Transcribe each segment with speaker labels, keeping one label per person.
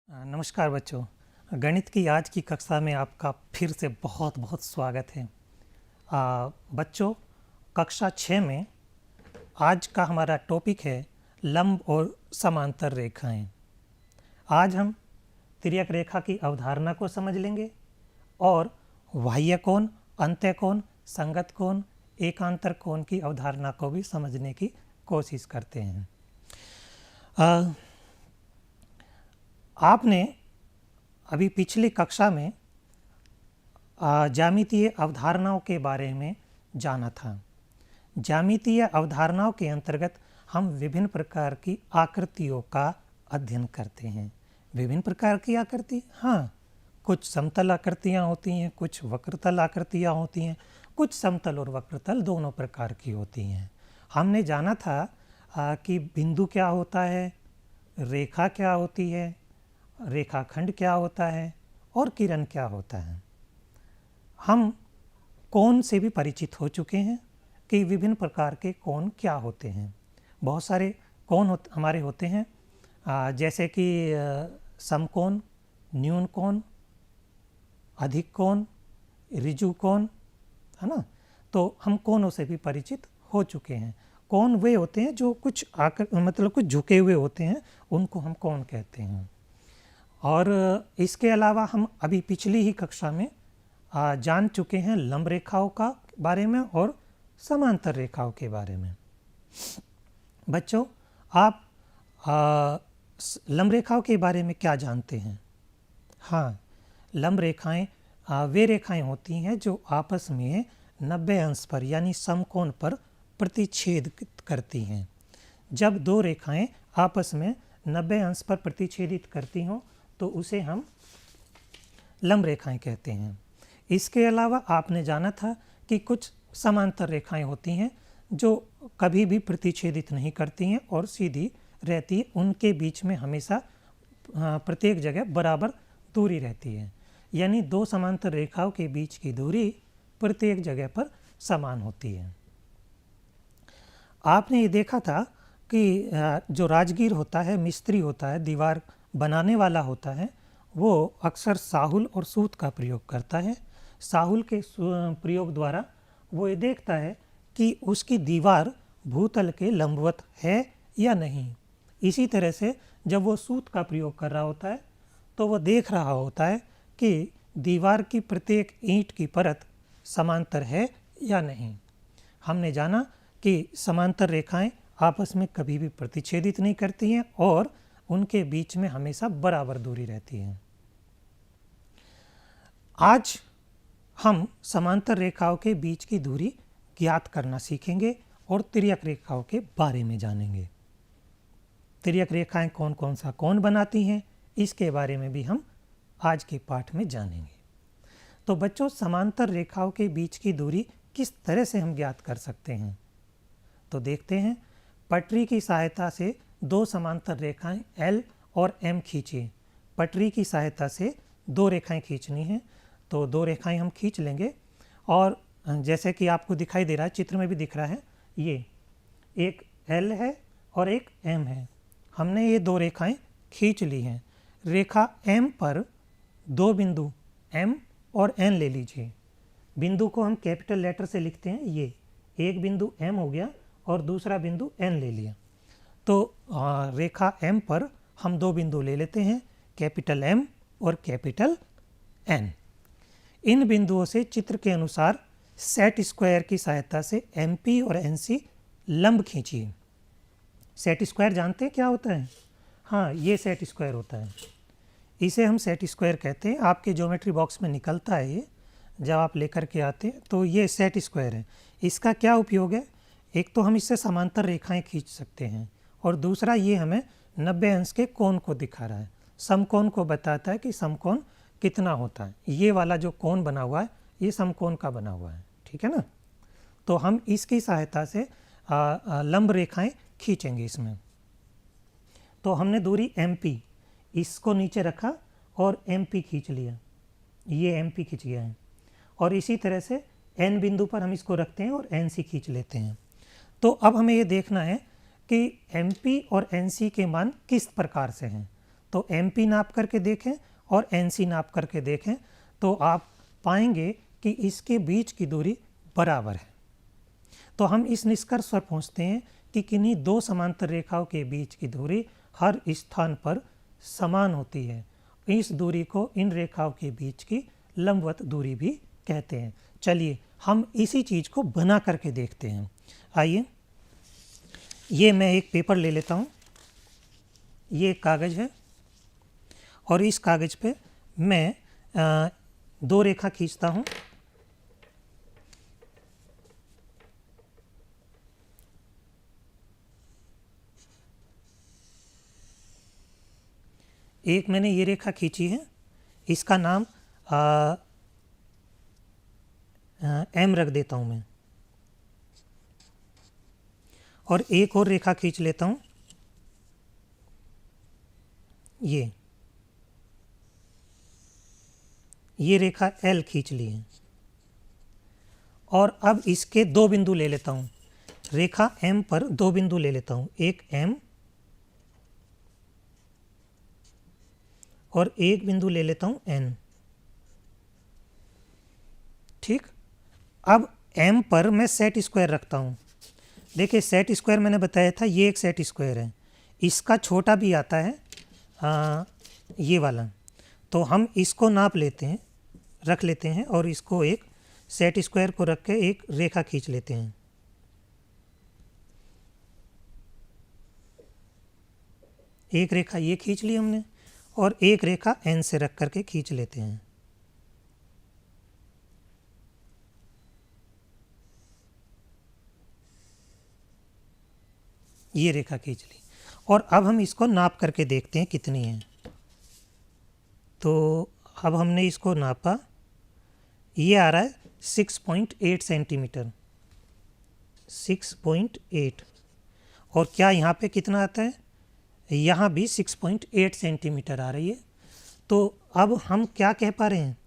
Speaker 1: नमस्कार बच्चों। गणित की आज की कक्षा में आपका फिर से बहुत बहुत स्वागत है। बच्चों, कक्षा 6 में आज का हमारा टॉपिक है लंब और समांतर रेखाएं। आज हम तिर्यक रेखा की अवधारणा को समझ लेंगे और बाह्य कोण, अंत्य कोण, संगत कोण, एकांतर कोण की अवधारणा को भी समझने की कोशिश करते हैं। आपने अभी पिछली कक्षा में ज्यामितीय अवधारणाओं के बारे में जाना था। ज्यामितीय अवधारणाओं के अंतर्गत हम विभिन्न प्रकार की आकृतियों का अध्ययन करते हैं। विभिन्न प्रकार की आकृति, हाँ, कुछ समतल आकृतियाँ होती हैं, कुछ वक्रतल आकृतियाँ होती हैं, कुछ समतल और वक्रतल दोनों प्रकार की होती हैं। हमने जाना था कि बिंदु क्या होता है, रेखा क्या होती है, रेखाखंड क्या होता है और किरण क्या होता है। हम कोण से भी परिचित हो चुके हैं कि विभिन्न प्रकार के कोण क्या होते हैं। बहुत सारे कोण हमारे होते हैं, जैसे कि समकोण, न्यून कोण, अधिक कोण, ऋजु कोण, है ना। तो हम कोणों से भी परिचित हो चुके हैं। कोण वे होते हैं जो कुछ कुछ झुके हुए होते हैं, उनको हम कोण कहते हैं। और इसके अलावा हम अभी पिछली ही कक्षा में जान चुके हैं लंब रेखाओं का बारे में और समांतर रेखाओं के बारे में। बच्चों, आप लंब रेखाओं के बारे में क्या जानते हैं? हाँ, लंब रेखाएं वे रेखाएं होती हैं जो आपस में 90 अंश पर यानी समकोण पर प्रतिच्छेद करती हैं। जब दो रेखाएं आपस में 90 अंश पर प्रतिच्छेदित करती हों तो उसे हम लंब रेखाएं कहते हैं। इसके अलावा आपने जाना था कि कुछ समांतर रेखाएं होती हैं जो कभी भी प्रतिच्छेदित नहीं करती हैं और सीधी रहती है। उनके बीच में हमेशा प्रत्येक जगह बराबर दूरी रहती है, यानी दो समांतर रेखाओं के बीच की दूरी प्रत्येक जगह पर समान होती है। आपने ये देखा था कि जो राजगीर होता है, मिस्त्री होता है, दीवार बनाने वाला होता है, वो अक्सर साहुल और सूत का प्रयोग करता है। साहुल के प्रयोग द्वारा वो ये देखता है कि उसकी दीवार भूतल के लंबवत है या नहीं। इसी तरह से जब वो सूत का प्रयोग कर रहा होता है तो वो देख रहा होता है कि दीवार की प्रत्येक ईंट की परत समांतर है या नहीं। हमने जाना कि समांतर रेखाएं आपस में कभी भी प्रतिच्छेदित नहीं करती हैं और उनके बीच में हमेशा बराबर दूरी रहती है। आज हम समांतर रेखाओं के बीच की दूरी ज्ञात करना सीखेंगे और तिर्यक रेखाओं के बारे में जानेंगे। तिर्यक रेखाएं कौन कौन सा कोण बनाती हैं, इसके बारे में भी हम आज के पाठ में जानेंगे। तो बच्चों, समांतर रेखाओं के बीच की दूरी किस तरह से हम ज्ञात कर सकते हैं? तो देखते हैं। पटरी की सहायता से दो समांतर रेखाएं L और M खींचिए। पटरी की सहायता से दो रेखाएं खींचनी है, तो दो रेखाएं हम खींच लेंगे। और जैसे कि आपको दिखाई दे रहा है, चित्र में भी दिख रहा है, ये एक L है और एक M है। हमने ये दो रेखाएं खींच ली हैं। रेखा M पर दो बिंदु M और N ले लीजिए। बिंदु को हम कैपिटल लेटर से लिखते हैं। ये एक बिंदु M हो गया और दूसरा बिंदु N ले लिया। तो रेखा M पर हम दो बिंदु ले लेते हैं, कैपिटल M और कैपिटल N। इन बिंदुओं से चित्र के अनुसार सेट स्क्वायर की सहायता से MP और NC लंब खींचिए। सेट स्क्वायर जानते हैं क्या होता है? हाँ, ये सेट स्क्वायर होता है। इसे हम सेट स्क्वायर कहते हैं। आपके ज्योमेट्री बॉक्स में निकलता है ये, जब आप लेकर के आते हैं तो ये सेट स्क्वायर है। इसका क्या उपयोग है? एक तो हम इससे समांतर रेखाएं खींच सकते हैं और दूसरा ये हमें 90 अंश के कोण को दिखा रहा है। समकोण को बताता है कि समकोण कितना होता है। ये वाला जो कोण बना हुआ है ये समकोण का बना हुआ है, ठीक है ना। तो हम इसकी सहायता से लंब रेखाएं खींचेंगे इसमें। तो हमने दूरी MP, इसको नीचे रखा और MP खींच लिया, ये MP खींच गया है। और इसी तरह से N बिंदु पर हम इसको रखते हैं और NC खींच लेते हैं। तो अब हमें ये देखना है कि MP और NC के मान किस प्रकार से हैं। तो MP नाप करके देखें और NC नाप करके देखें तो आप पाएंगे कि इसके बीच की दूरी बराबर है। तो हम इस निष्कर्ष पर पहुँचते हैं कि किन्हीं दो समांतर रेखाओं के बीच की दूरी हर स्थान पर समान होती है। इस दूरी को इन रेखाओं के बीच की लंबवत दूरी भी कहते हैं। चलिए हम इसी चीज़ को बना करके देखते हैं। आइए, ये मैं एक पेपर ले लेता हूँ, ये एक कागज़ है और इस कागज़ पे मैं दो रेखा खींचता हूँ। एक मैंने ये रेखा खींची है, इसका नाम M रख देता हूँ मैं, और एक और रेखा खींच लेता हूँ, ये रेखा L खींच ली है। और अब इसके दो बिंदु ले लेता हूँ, रेखा M पर दो बिंदु ले लेता हूँ, एक M और एक बिंदु ले लेता हूँ N। ठीक, अब M पर मैं सेट स्क्वायर रखता हूँ। देखिए सेट स्क्वायर मैंने बताया था, ये एक सेट स्क्वायर है, इसका छोटा भी आता है ये वाला। तो हम इसको नाप लेते हैं, रख लेते हैं और इसको एक सेट स्क्वायर को रख के एक रेखा खींच लेते हैं। एक रेखा ये खींच ली हमने और एक रेखा N से रख करके खींच लेते हैं। ये रेखा खींच ली और अब हम इसको नाप करके देखते हैं कितनी है। तो अब हमने इसको नापा, ये आ रहा है 6.8 सेंटीमीटर, 6.8। और क्या यहाँ पे कितना आता है, यहाँ भी 6.8 सेंटीमीटर आ रही है। तो अब हम क्या कह पा रहे हैं,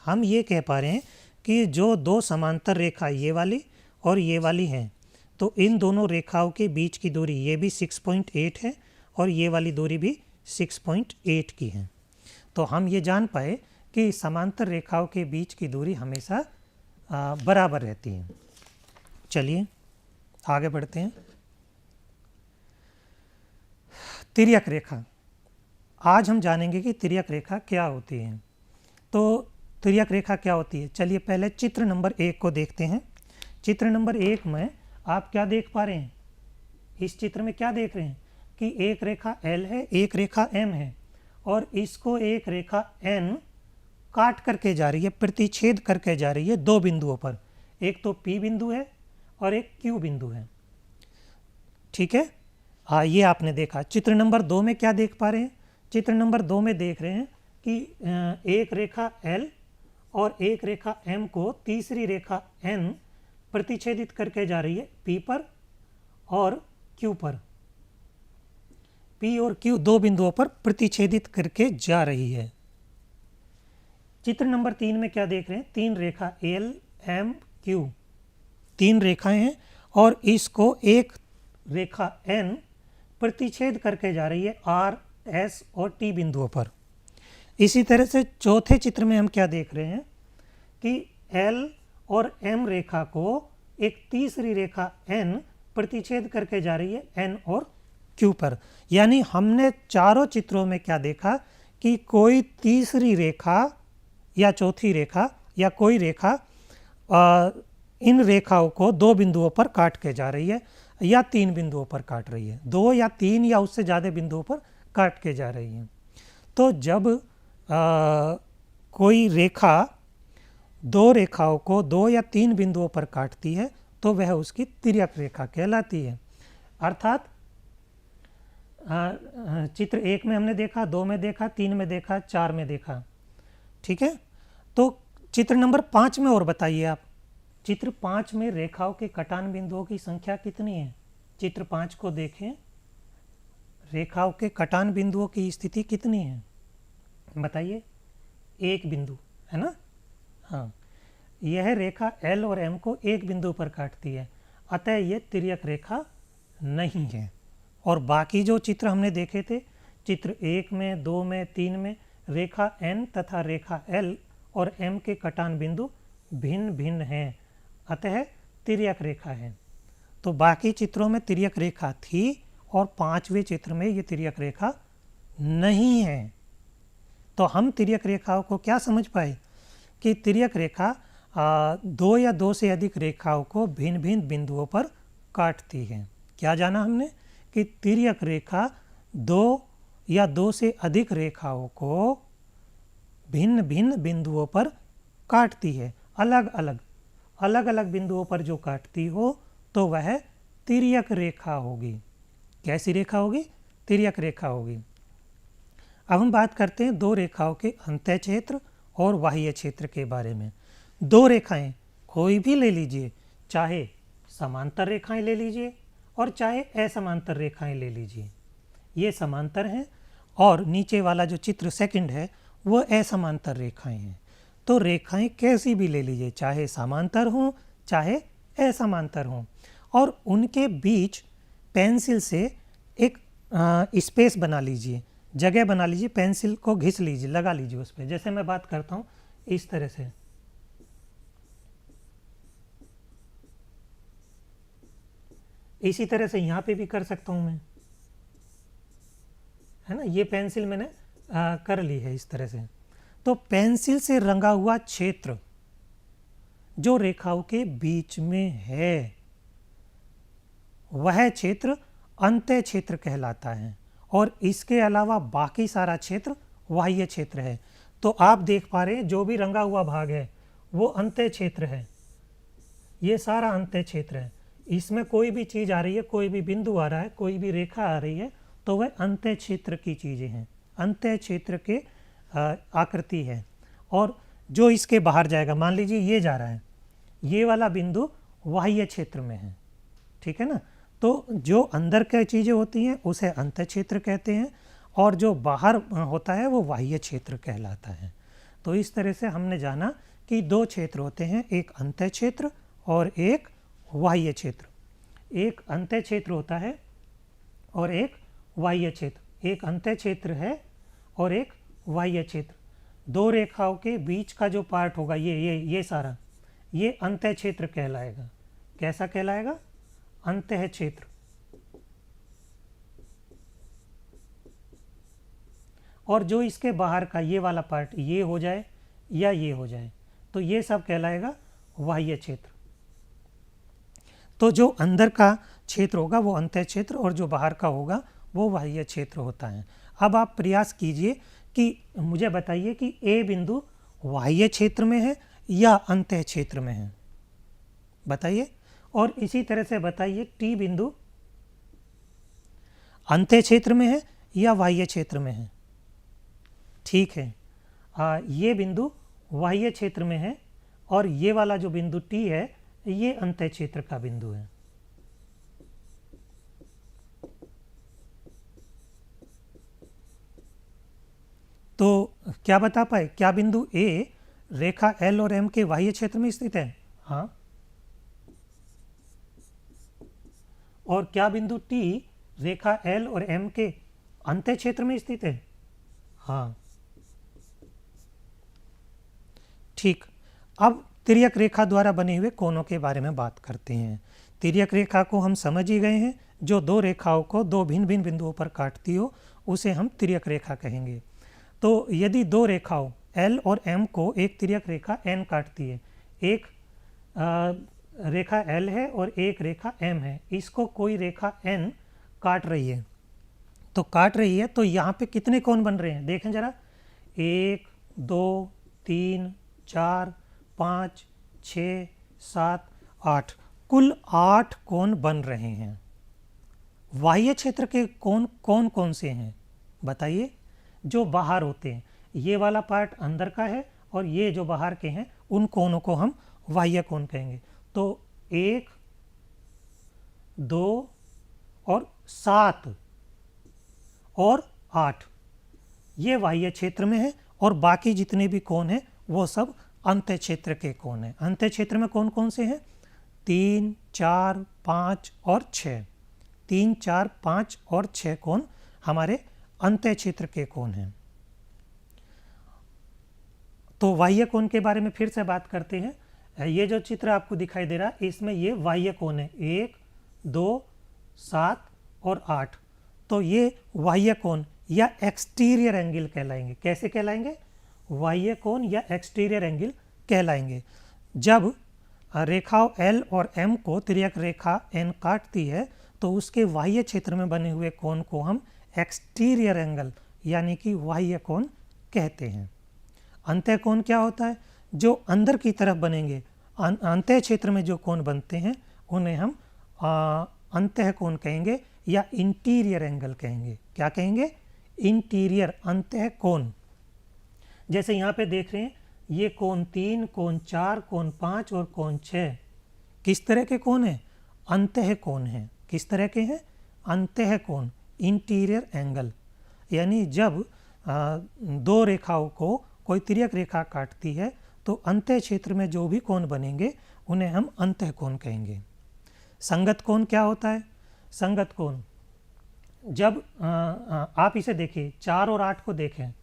Speaker 1: हम ये कह पा रहे हैं कि जो दो समांतर रेखा ये वाली और ये वाली हैं, तो इन दोनों रेखाओं के बीच की दूरी ये भी 6.8 है और ये वाली दूरी भी 6.8 की है। तो हम ये जान पाए कि समांतर रेखाओं के बीच की दूरी हमेशा बराबर रहती है। चलिए आगे बढ़ते हैं। तिर्यक रेखा, आज हम जानेंगे कि तिर्यक रेखा क्या होती है। तो तिर्यक रेखा क्या होती है, चलिए पहले चित्र नंबर 1 को देखते हैं। चित्र नंबर 1 में आप क्या देख पा रहे हैं, इस चित्र में क्या देख रहे हैं कि एक रेखा L है, एक रेखा M है और इसको एक रेखा N काट करके जा रही है, प्रतिच्छेद करके जा रही है दो बिंदुओं पर, एक तो P बिंदु है और एक Q बिंदु है। ठीक है, हाँ ये आपने देखा। चित्र नंबर 2 में क्या देख पा रहे हैं, चित्र नंबर 2 में देख रहे हैं कि एक रेखा L और एक रेखा M को तीसरी रेखा N प्रतिच्छेदित करके जा रही है P पर और Q पर। P और Q दो बिंदुओं पर प्रतिच्छेदित करके जा रही है। चित्र नंबर 3 में क्या देख रहे हैं, तीन रेखा L M Q, तीन रेखाएं हैं और इसको एक रेखा N प्रतिच्छेद करके जा रही है R S और T बिंदुओं पर। इसी तरह से चौथे चित्र में हम क्या देख रहे हैं कि L और M रेखा को एक तीसरी रेखा N प्रतिच्छेद करके जा रही है N और Q पर। यानी हमने चारों चित्रों में क्या देखा कि कोई तीसरी रेखा या चौथी रेखा या कोई रेखा इन रेखाओं को दो बिंदुओं पर काट के जा रही है या तीन बिंदुओं पर काट रही है, दो या तीन या उससे ज़्यादा बिंदुओं पर काट के जा रही है। तो जब कोई रेखा दो रेखाओं को दो या तीन बिंदुओं पर काटती है तो वह उसकी तिर्यक रेखा कहलाती है। अर्थात चित्र 1 में हमने देखा, 2 में देखा, 3 में देखा, 4 में देखा। ठीक है, तो चित्र नंबर 5 में और बताइए आप, चित्र 5 में रेखाओं के कटान बिंदुओं की संख्या कितनी है। चित्र 5 को देखें, रेखाओं के कटान बिंदुओं की स्थिति कितनी है बताइए, एक बिंदु है ना। हाँ, यह रेखा L और M को एक बिंदु पर काटती है, अतः यह तिर्यक रेखा नहीं है। और बाकी जो चित्र हमने देखे थे, चित्र 1 में, 2 में, 3 में रेखा N तथा रेखा L और M के कटान बिंदु भिन्न भिन्न हैं, अतः तिर्यक रेखा है। तो बाकी चित्रों में तिर्यक रेखा थी और पांचवें चित्र में ये तिर्यक रेखा नहीं है। तो हम तिर्यक रेखाओं को क्या समझ पाए कि तिर्यक रेखा दो या दो से अधिक रेखाओं को भिन्न भिन्न बिंदुओं पर काटती है। क्या जाना हमने कि तिर्यक रेखा दो या दो से अधिक रेखाओं को भिन्न भिन्न बिंदुओं पर काटती है। अलग अलग बिंदुओं पर जो काटती हो तो वह तिर्यक रेखा होगी। कैसी रेखा होगी? तिर्यक रेखा होगी। अब हम बात करते हैं दो रेखाओं के अंतः क्षेत्र और बाह्य क्षेत्र के बारे में। दो रेखाएं कोई भी ले लीजिए, चाहे समांतर रेखाएं ले लीजिए और चाहे असमांतर रेखाएं ले लीजिए। ये समांतर हैं और नीचे वाला जो चित्र सेकंड है वो असमांतर रेखाएं हैं। तो रेखाएं कैसी भी ले लीजिए, चाहे समांतर हों चाहे असमांतर हों, और उनके बीच पेंसिल से एक स्पेस बना लीजिए, जगह बना लीजिए, पेंसिल को घिस लीजिए, लगा लीजिए उस पर। जैसे मैं बात करता हूँ इस तरह से, इसी तरह से यहाँ पे भी कर सकता हूँ मैं, है ना। ये पेंसिल मैंने कर ली है इस तरह से। तो पेंसिल से रंगा हुआ क्षेत्र जो रेखाओं के बीच में है वह क्षेत्र अंतः क्षेत्र कहलाता है, और इसके अलावा बाकी सारा क्षेत्र बाह्य क्षेत्र है। तो आप देख पा रहे हैं जो भी रंगा हुआ भाग है वो अंतः क्षेत्र है, ये सारा अंतः क्षेत्र है। इसमें कोई भी चीज़ आ रही है, कोई भी बिंदु आ रहा है, कोई भी रेखा आ रही है, तो वह अंतः क्षेत्र की चीज़ें हैं, अंतः क्षेत्र के आकृति है। और जो इसके बाहर जाएगा, मान लीजिए ये जा रहा है, ये वाला बिंदु बाह्य क्षेत्र में है, ठीक है ना। तो जो अंदर की चीज़ें होती हैं उसे अंतः क्षेत्र कहते हैं, और जो बाहर होता है वो बाह्य क्षेत्र कहलाता है। तो इस तरह से हमने जाना कि दो क्षेत्र होते हैं, एक अंतः क्षेत्र और एक बाह्य क्षेत्र। एक अंतः क्षेत्र होता है और एक बाह्य क्षेत्र। एक अंतः क्षेत्र है और एक बाह्य क्षेत्र। दो रेखाओं के बीच का जो पार्ट होगा ये सारा, ये अंतः क्षेत्र कहलाएगा। कैसा कहलाएगा? अंतः क्षेत्र। और जो इसके बाहर का ये वाला पार्ट, ये हो जाए या ये हो जाए, तो ये सब कहलाएगा बाह्य क्षेत्र। तो जो अंदर का क्षेत्र होगा वो अंतः क्षेत्र, और जो बाहर का होगा वो बाह्य क्षेत्र होता है। अब आप प्रयास कीजिए कि मुझे बताइए कि ए बिंदु बाह्य क्षेत्र में है या अंतः क्षेत्र में है, बताइए। और इसी तरह से बताइए टी बिंदु अंतः क्षेत्र में है या बाह्य क्षेत्र में है। ठीक है, ये बिंदु बाह्य क्षेत्र में है और ये वाला जो बिंदु टी है ये अंतः क्षेत्र का बिंदु है। तो क्या बता पाए, क्या बिंदु ए रेखा एल और एम के बाह्य क्षेत्र में स्थित है? हाँ। और क्या बिंदु टी रेखा एल और एम के अंतः क्षेत्र में स्थित है? हाँ। ठीक, अब तिर्यक रेखा द्वारा बने हुए कोनों के बारे में बात करते हैं। तिर्यक रेखा को हम समझ ही गए हैं, जो दो रेखाओं को दो भिन्न भिन्न बिंदुओं पर काटती हो उसे हम तिर्यक रेखा कहेंगे। तो यदि दो रेखाओं L और M को एक तिर्यक रेखा N काटती है, एक रेखा L है और एक रेखा M है, इसको कोई रेखा N काट रही है, तो यहाँ पे कितने कोण बन रहे हैं देखें जरा। 1 2 3 4 5 6 7 8, कुल 8 कोण बन रहे हैं। बाह्य क्षेत्र के कोण कौन कौन से हैं बताइए? जो बाहर होते हैं, ये वाला पार्ट अंदर का है और ये जो बाहर के हैं उन कोणों को हम बाह्य कोण कहेंगे। तो 1 2 और 7 और 8 ये बाह्य क्षेत्र में है, और बाकी जितने भी कोण हैं वो सब अंतः क्षेत्र के कोण हैं। अंतः क्षेत्र में कौन कौन से हैं? 3 4 5 और 6। 3 4 5 और 6 कोण हमारे अंतः क्षेत्र के कोण हैं। तो बाह्य कोण के बारे में फिर से बात करते हैं। ये जो चित्र आपको दिखाई दे रहा है इसमें ये बाह्य कोण है 1, 2, 7 और 8। तो ये बाह्य कोण या एक्सटीरियर एंगल कहलाएंगे। कैसे कहलाएंगे? बाह्य कोण या एक्सटीरियर एंगल कहलाएंगे। जब रेखाओं L और M को तिर्यक रेखा N काटती है तो उसके बाह्य क्षेत्र में बने हुए कोण को हम एक्सटीरियर एंगल यानी कि बाह्य कोण कहते हैं। अंतः कोण क्या होता है? जो अंदर की तरफ बनेंगे, अंतः क्षेत्र में जो कोण बनते हैं उन्हें हम अंतः कोण कहेंगे या इंटीरियर एंगल कहेंगे। क्या कहेंगे? इंटीरियर अंतः कोण। जैसे यहाँ पे देख रहे हैं ये कोण 3, कोण 4, कोण 5 और कोण 6 किस तरह के कोण हैं? अंतः कोण हैं। किस तरह के हैं? अंतः कोण, इंटीरियर एंगल। यानी जब दो रेखाओं को कोई तिर्यक रेखा काटती है तो अंतः क्षेत्र में जो भी कोण बनेंगे उन्हें हम अंतः कोण कहेंगे। संगत कोण क्या होता है? संगत कोण जब आप इसे देखिए 4 और 8 को देखें,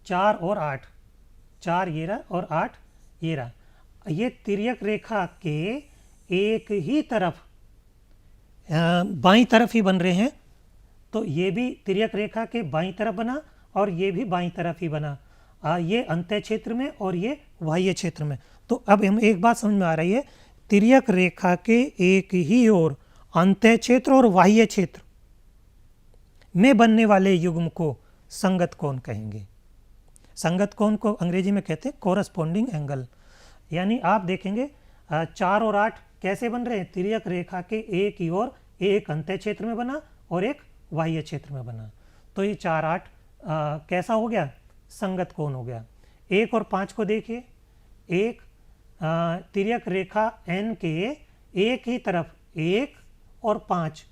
Speaker 1: 4 और 8, 4 ये रहा और 8 ये रहा, ये तिर्यक रेखा के एक ही तरफ बाईं तरफ ही बन रहे हैं। तो ये भी तिर्यक रेखा के बाईं तरफ बना और ये भी बाईं तरफ ही बना, ये अंतः क्षेत्र में और ये बाह्य क्षेत्र में। तो अब हम एक बात समझ में आ रही है, तिर्यक रेखा के एक ही ओर अंतः क्षेत्र और बाह्य क्षेत्र में बनने वाले युग्म को संगत कोण कहेंगे। संगत कोण को अंग्रेजी में कहते हैं कोरस्पॉन्डिंग एंगल। यानी आप देखेंगे 4 और 8 कैसे बन रहे हैं? तिर्यक रेखा के एक ही ओर एक अंतः क्षेत्र में बना और एक बाह्य क्षेत्र में बना। तो ये 4, 8 कैसा हो गया? संगत कोण हो गया। 1 और 5 को देखिए, एक तिर्यक रेखा N के एक ही तरफ 1 और 5,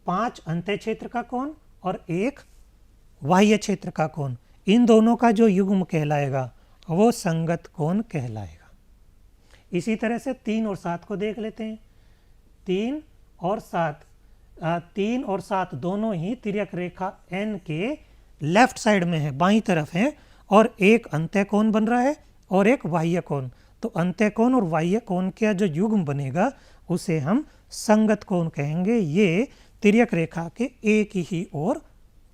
Speaker 1: 5 अंतः क्षेत्र का कोण और 1 बाह्य क्षेत्र का कोण, इन दोनों का जो युग्म कहलाएगा वो संगत कोण कहलाएगा। इसी तरह से 3 और 7 को देख लेते हैं। 3 और 7, 3 और 7 दोनों ही तिर्यक रेखा N के लेफ्ट साइड में है, बाईं तरफ है, और एक अंतः कोण बन रहा है और एक बाह्य कोण। तो अंतः कोण और बाह्य कोण का जो युग्म बनेगा उसे हम संगत कोण कहेंगे। ये तिर्यक रेखा के एक ही ओर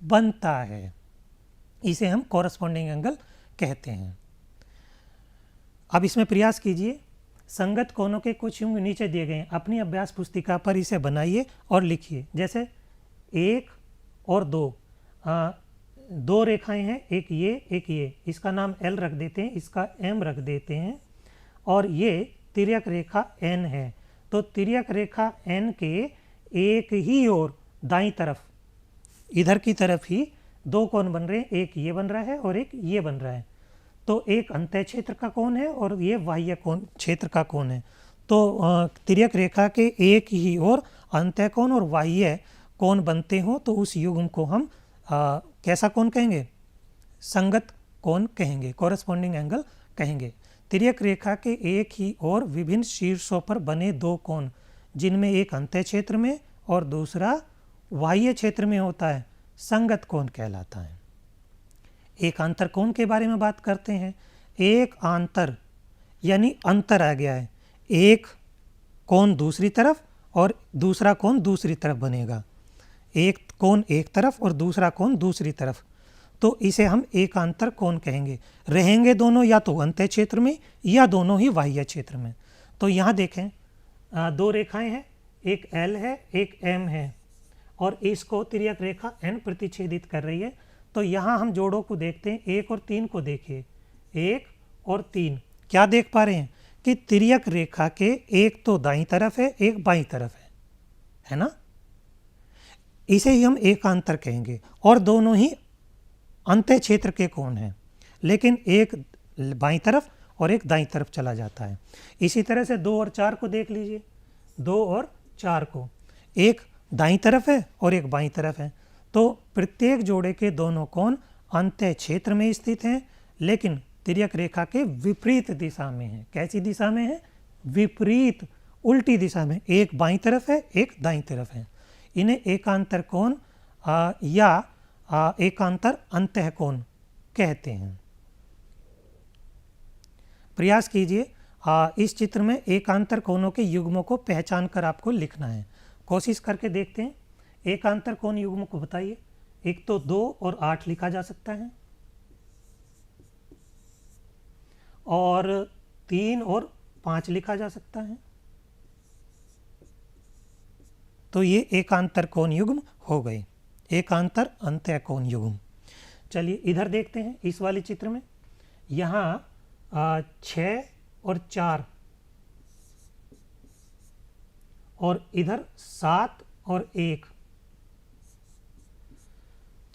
Speaker 1: बनता है, इसे हम कॉरस्पॉन्डिंग एंगल कहते हैं। अब इसमें प्रयास कीजिए, संगत कोणों के कुछ युग्म नीचे दिए गए हैं, अपनी अभ्यास पुस्तिका पर इसे बनाइए और लिखिए। जैसे 1 और 2, 2 रेखाएं हैं, एक ये, इसका नाम L रख देते हैं, इसका M रख देते हैं, और ये तिर्यक रेखा N है। तो तिर्यक रेखा N के एक ही ओर दाईं तरफ, इधर की तरफ ही 2 कोण बन रहे हैं, एक ये बन रहा है और एक ये बन रहा है। तो एक अंतः क्षेत्र का कोण है और ये बाह्य कोण क्षेत्र का कोण है। तो तिर्यक रेखा के एक ही ओर अंतः कोण और बाह्य कोण बनते हो तो उस युग्म को हम कैसा कोण कहेंगे? संगत कोण कहेंगे, कॉरस्पॉन्डिंग एंगल कहेंगे। तिर्यक रेखा के एक ही ओर विभिन्न शीर्षों पर बने 2 कोण, जिनमें एक अंतः क्षेत्र में और दूसरा बाह्य क्षेत्र में होता है, संगत कोण कहलाता है। एक आंतर कोण के बारे में बात करते हैं। एक आंतर यानी अंतर आ गया है, एक कोण दूसरी तरफ और दूसरा कोण दूसरी तरफ बनेगा, एक कोण एक तरफ और दूसरा कोण दूसरी तरफ, तो इसे हम एकांतर कोण कहेंगे। रहेंगे दोनों या तो अंतः क्षेत्र में या दोनों ही बाह्य क्षेत्र में। तो यहाँ देखें 2 रेखाएं हैं, एक L है एक M है, और इसको तिर्यक रेखा N प्रतिच्छेदित कर रही है। तो यहाँ हम जोड़ों को देखते हैं, 1 और 3 को देखिए, 1 और 3 क्या देख पा रहे हैं कि तिर्यक रेखा के एक तो दाईं तरफ है एक बाईं तरफ है ना, इसे ही हम एकांतर कहेंगे, और दोनों ही अंतः क्षेत्र के कोण हैं, लेकिन एक बाईं तरफ और एक दाईं तरफ चला जाता है। इसी तरह से 2 और 4 को देख लीजिए, 2 और 4 को, एक दाईं तरफ है और एक बाईं तरफ है। तो प्रत्येक जोड़े के दोनों कोण अंतः क्षेत्र में स्थित हैं, लेकिन तिर्यक रेखा के विपरीत दिशा में है। कैसी दिशा में है? विपरीत, उल्टी दिशा में, एक बाईं तरफ है एक दाईं तरफ है। इन्हें एकांतर कोण या एकांतर अंतःकोण कहते हैं। प्रयास कीजिए, इस चित्र में एकांतर कोणों के युग्मों को पहचान कर आपको लिखना है। कोशिश करके देखते हैं। एकांतर कोण युग्म को बताइए। एक तो 2 और 8 लिखा जा सकता है, और 3 और 5 लिखा जा सकता है। तो ये एकांतर कोण युग्म हो गए, एकांतर अंतःकोण युग्म। चलिए इधर देखते हैं, इस वाले चित्र में यहाँ 6 और 4, और इधर 7 और 1।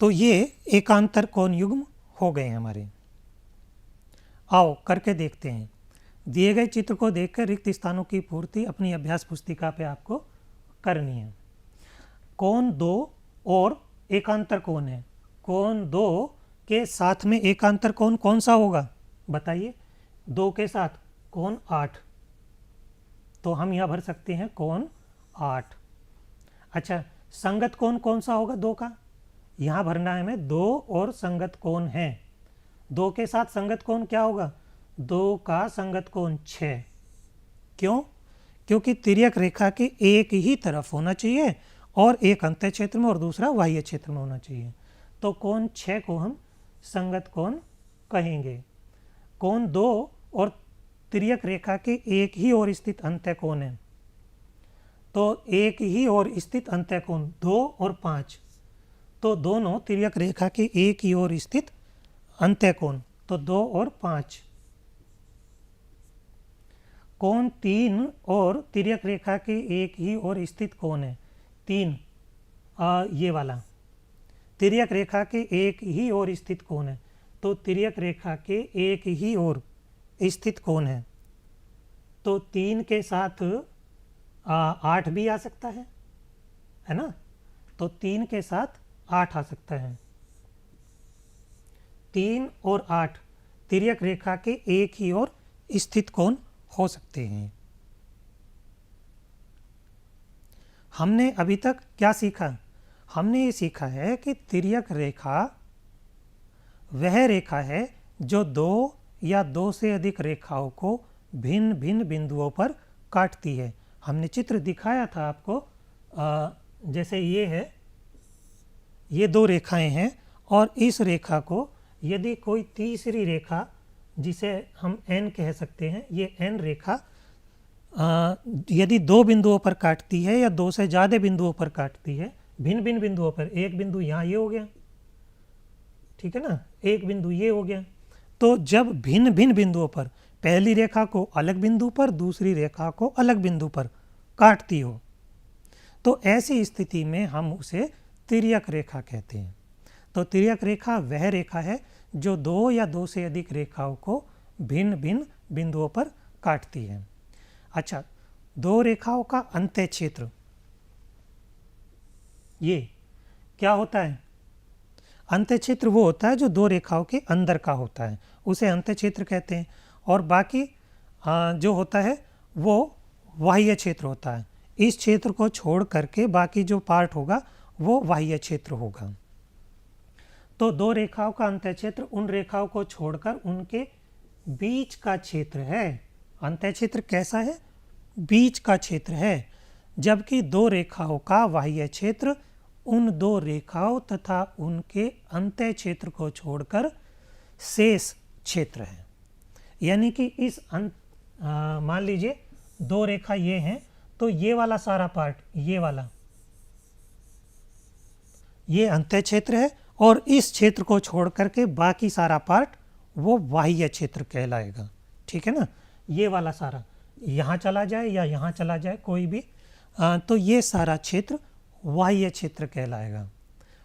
Speaker 1: तो ये एकांतर कोण युग्म हो गए हमारे। आओ करके देखते हैं। दिए गए चित्र को देखकर रिक्त स्थानों की पूर्ति अपनी अभ्यास पुस्तिका पे आपको करनी है। कोण 2 और एकांतर कोण है। कोण 2 के साथ में एकांतर कोण कौन सा होगा बताइए? 2 के साथ कोण 8, तो हम यहाँ भर सकते हैं कोण 8। अच्छा, संगत कोण कौन सा होगा 2 का? यहाँ भरना है हमें 2 और संगत कोण है। 2 के साथ संगत कोण क्या होगा? 2 का संगत कोण 6। क्यों? क्योंकि तिर्यक रेखा के एक ही तरफ होना चाहिए और एक अंतः क्षेत्र में और दूसरा बाह्य क्षेत्र में होना चाहिए। तो कोण 6 को हम संगत कोण कहेंगे। कोण 2 और तिर्यक रेखा के एक ही ओर स्थित अंतः कोण है, तो एक ही ओर स्थित अंतः कोण 2 और 5, तो दोनों तिर्यक रेखा के एक ही ओर स्थित अंतः कोण, तो 2 और 5। कोण 3 और तिर्यक रेखा के एक ही ओर स्थित कोण है 3, ये वाला तिर्यक रेखा के एक ही ओर स्थित कोण है, तो तिर्यक रेखा के एक ही ओर स्थित कोण है, तो 3 के साथ 8 भी आ सकता है ना? तो 3 के साथ 8 आ सकता है। 3 और 8 तिर्यक रेखा के एक ही ओर स्थित कोण हो सकते हैं। हमने अभी तक क्या सीखा? हमने ये सीखा है कि तिर्यक रेखा वह रेखा है जो 2 या 2 से अधिक रेखाओं को भिन्न भिन्न बिंदुओं पर काटती है। हमने चित्र दिखाया था आपको, जैसे ये है, ये 2 रेखाएं हैं, और इस रेखा को यदि कोई तीसरी रेखा, जिसे हम n कह सकते हैं, ये n रेखा यदि 2 बिंदुओं पर काटती है या 2 से ज़्यादा बिंदुओं पर काटती है, भिन्न भिन्न बिंदुओं पर, एक बिंदु यहाँ ये हो गया, ठीक है ना, एक बिंदु ये हो गया, तो जब भिन्न भिन्न बिंदुओं पर पहली रेखा को अलग बिंदु पर, दूसरी रेखा को अलग बिंदु पर काटती हो, तो ऐसी स्थिति में हम उसे तिर्यक रेखा कहते हैं। तो तिर्यक रेखा वह रेखा है जो 2 या 2 से अधिक रेखाओं को भिन्न भिन्न बिंदुओं पर काटती है। अच्छा, 2 रेखाओं का अंतः क्षेत्र ये क्या होता है? अंतः क्षेत्र वो होता है जो 2 रेखाओं के अंदर का होता है, उसे अंतः क्षेत्र कहते हैं। और बाकी जो होता है वो बाह्य क्षेत्र होता है। इस क्षेत्र को छोड़ करके बाकी जो पार्ट होगा वो बाह्य क्षेत्र होगा। तो 2 रेखाओं का अंतः क्षेत्र उन रेखाओं को छोड़कर उनके बीच का क्षेत्र है। अंतः क्षेत्र कैसा है? बीच का क्षेत्र है। जबकि 2 रेखाओं का बाह्य क्षेत्र उन 2 रेखाओं तथा उनके अंतः क्षेत्र को छोड़कर शेष क्षेत्र है। यानी कि इस मान लीजिए 2 रेखा ये हैं, तो ये वाला सारा पार्ट, ये वाला, ये अंतः क्षेत्र है, और इस क्षेत्र को छोड़ करके बाकी सारा पार्ट वो बाह्य क्षेत्र कहलाएगा। ठीक है ना? ये वाला सारा यहाँ चला जाए या यहाँ चला जाए, कोई भी, तो ये सारा क्षेत्र बाह्य क्षेत्र कहलाएगा।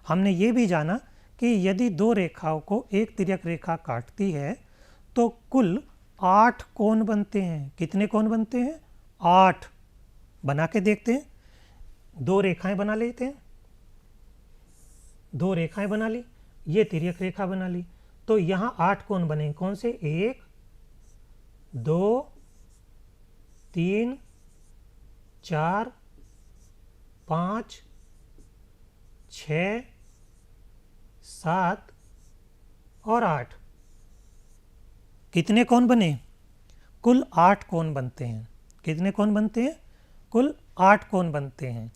Speaker 1: हमने ये भी जाना कि यदि 2 रेखाओं को एक तिर्यक रेखा काटती है तो कुल 8 कोण बनते हैं। कितने कोण बनते हैं? 8। बना के देखते हैं। 2 रेखाएं बना लेते हैं। 2 रेखाएं बना ली, ये तिर्यक रेखा बना ली, तो यहाँ 8 कोण बने। कौन से? 1 2 3 4 5 6 7 और 8, कितने कोण बने? कुल 8 कोण बनते हैं। कितने कोण बनते हैं? कुल 8 कोण बनते हैं।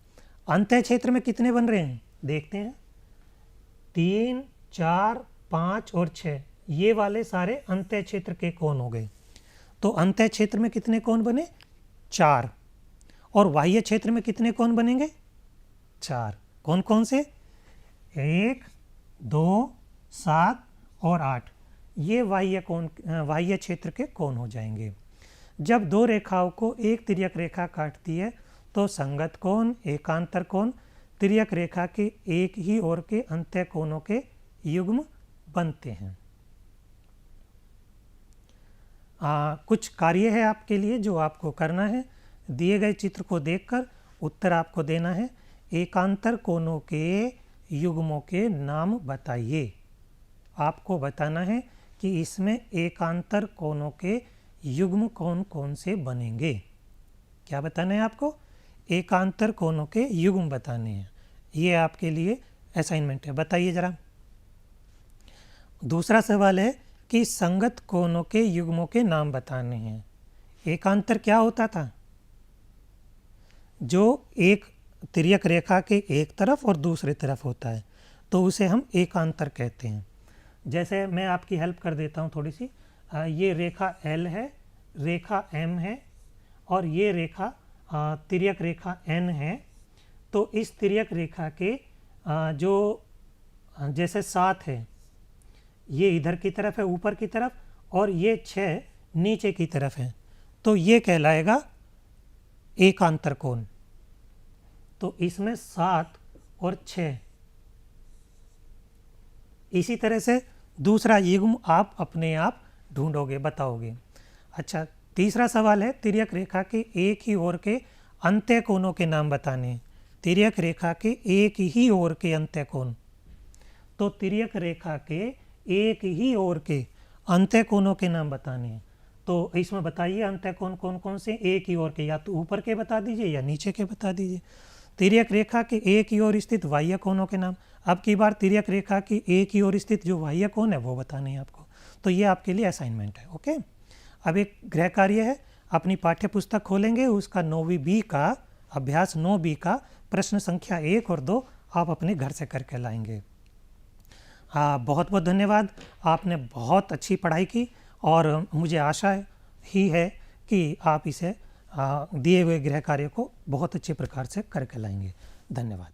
Speaker 1: अंतः क्षेत्र में कितने बन रहे हैं देखते हैं। 3, 4, 5 और 6, ये वाले सारे अंतः क्षेत्र के कोण हो गए। तो अंतः क्षेत्र में कितने कोण बने? 4। और बाह्य क्षेत्र में कितने कोण बनेंगे? 4। कौन कौन से? 1, 2, 7 और 8, ये बाह्य क्षेत्र के कोण हो जाएंगे। जब दो रेखाओं को एक तिर्यक रेखा काटती है तो संगत कोण, एकांतर कोण तिर्यक रेखा के एक ही ओर के अंतः कोणों के युग्म बनते हैं। कुछ कार्य है आपके लिए जो आपको करना है। दिए गए चित्र को देखकर उत्तर आपको देना है। एकांतर कोणों के युग्मों के नाम बताइए। आपको बताना है कि इसमें एकांतर कोणों के युग्म कौन कौन से बनेंगे। क्या बताना है आपको? एकांतर कोणों के युग्म बताने हैं। ये आपके लिए असाइनमेंट है। बताइए जरा। दूसरा सवाल है कि संगत कोणों के युग्मों के नाम बताने हैं। एकांतर क्या होता था? जो एक तिर्यक रेखा के एक तरफ और दूसरे तरफ होता है तो उसे हम एकांतर कहते हैं। जैसे मैं आपकी हेल्प कर देता हूँ थोड़ी सी। ये रेखा L है, रेखा M है और ये रेखा तिर्यक रेखा N है। तो इस तिर्यक रेखा के जो जैसे 7 है ये इधर की तरफ है ऊपर की तरफ, और ये 6 नीचे की तरफ है, तो ये कहलाएगा एकांतर कोण। तो इसमें 7 और 6। इसी तरह से दूसरा युग्म आप अपने आप ढूंढोगे, बताओगे। अच्छा, तीसरा सवाल है तिर्यक रेखा के एक ही ओर के अंत्य कोणों के नाम बताने हैं। तिर्यक रेखा के एक ही ओर के अंत्य कोण। तो तिर्यक रेखा के एक ही ओर के अंत्य कोणों के नाम बताने हैं। तो इसमें बताइए अंत्य कोण कौन कौन से? एक ही ओर के, या तो ऊपर के बता दीजिए या नीचे के बता दीजिए। तिर्यक रेखा के एक ही ओर स्थित बाह्य कोणों के नाम। अब की बार तिर्यक रेखा की एक ही ओर स्थित जो बाह्य कोण है वो बताने हैं आपको। तो ये आपके लिए असाइनमेंट है। ओके, अब एक गृह कार्य है। अपनी पाठ्य पुस्तक खोलेंगे, उसका 9वीं बी का अभ्यास 9B का प्रश्न संख्या 1 और 2 आप अपने घर से करके लाएंगे। बहुत बहुत धन्यवाद। आपने बहुत अच्छी पढ़ाई की और मुझे आशा ही है कि आप इसे दिए हुए गृह कार्य को बहुत अच्छे प्रकार से करके लाएंगे। धन्यवाद।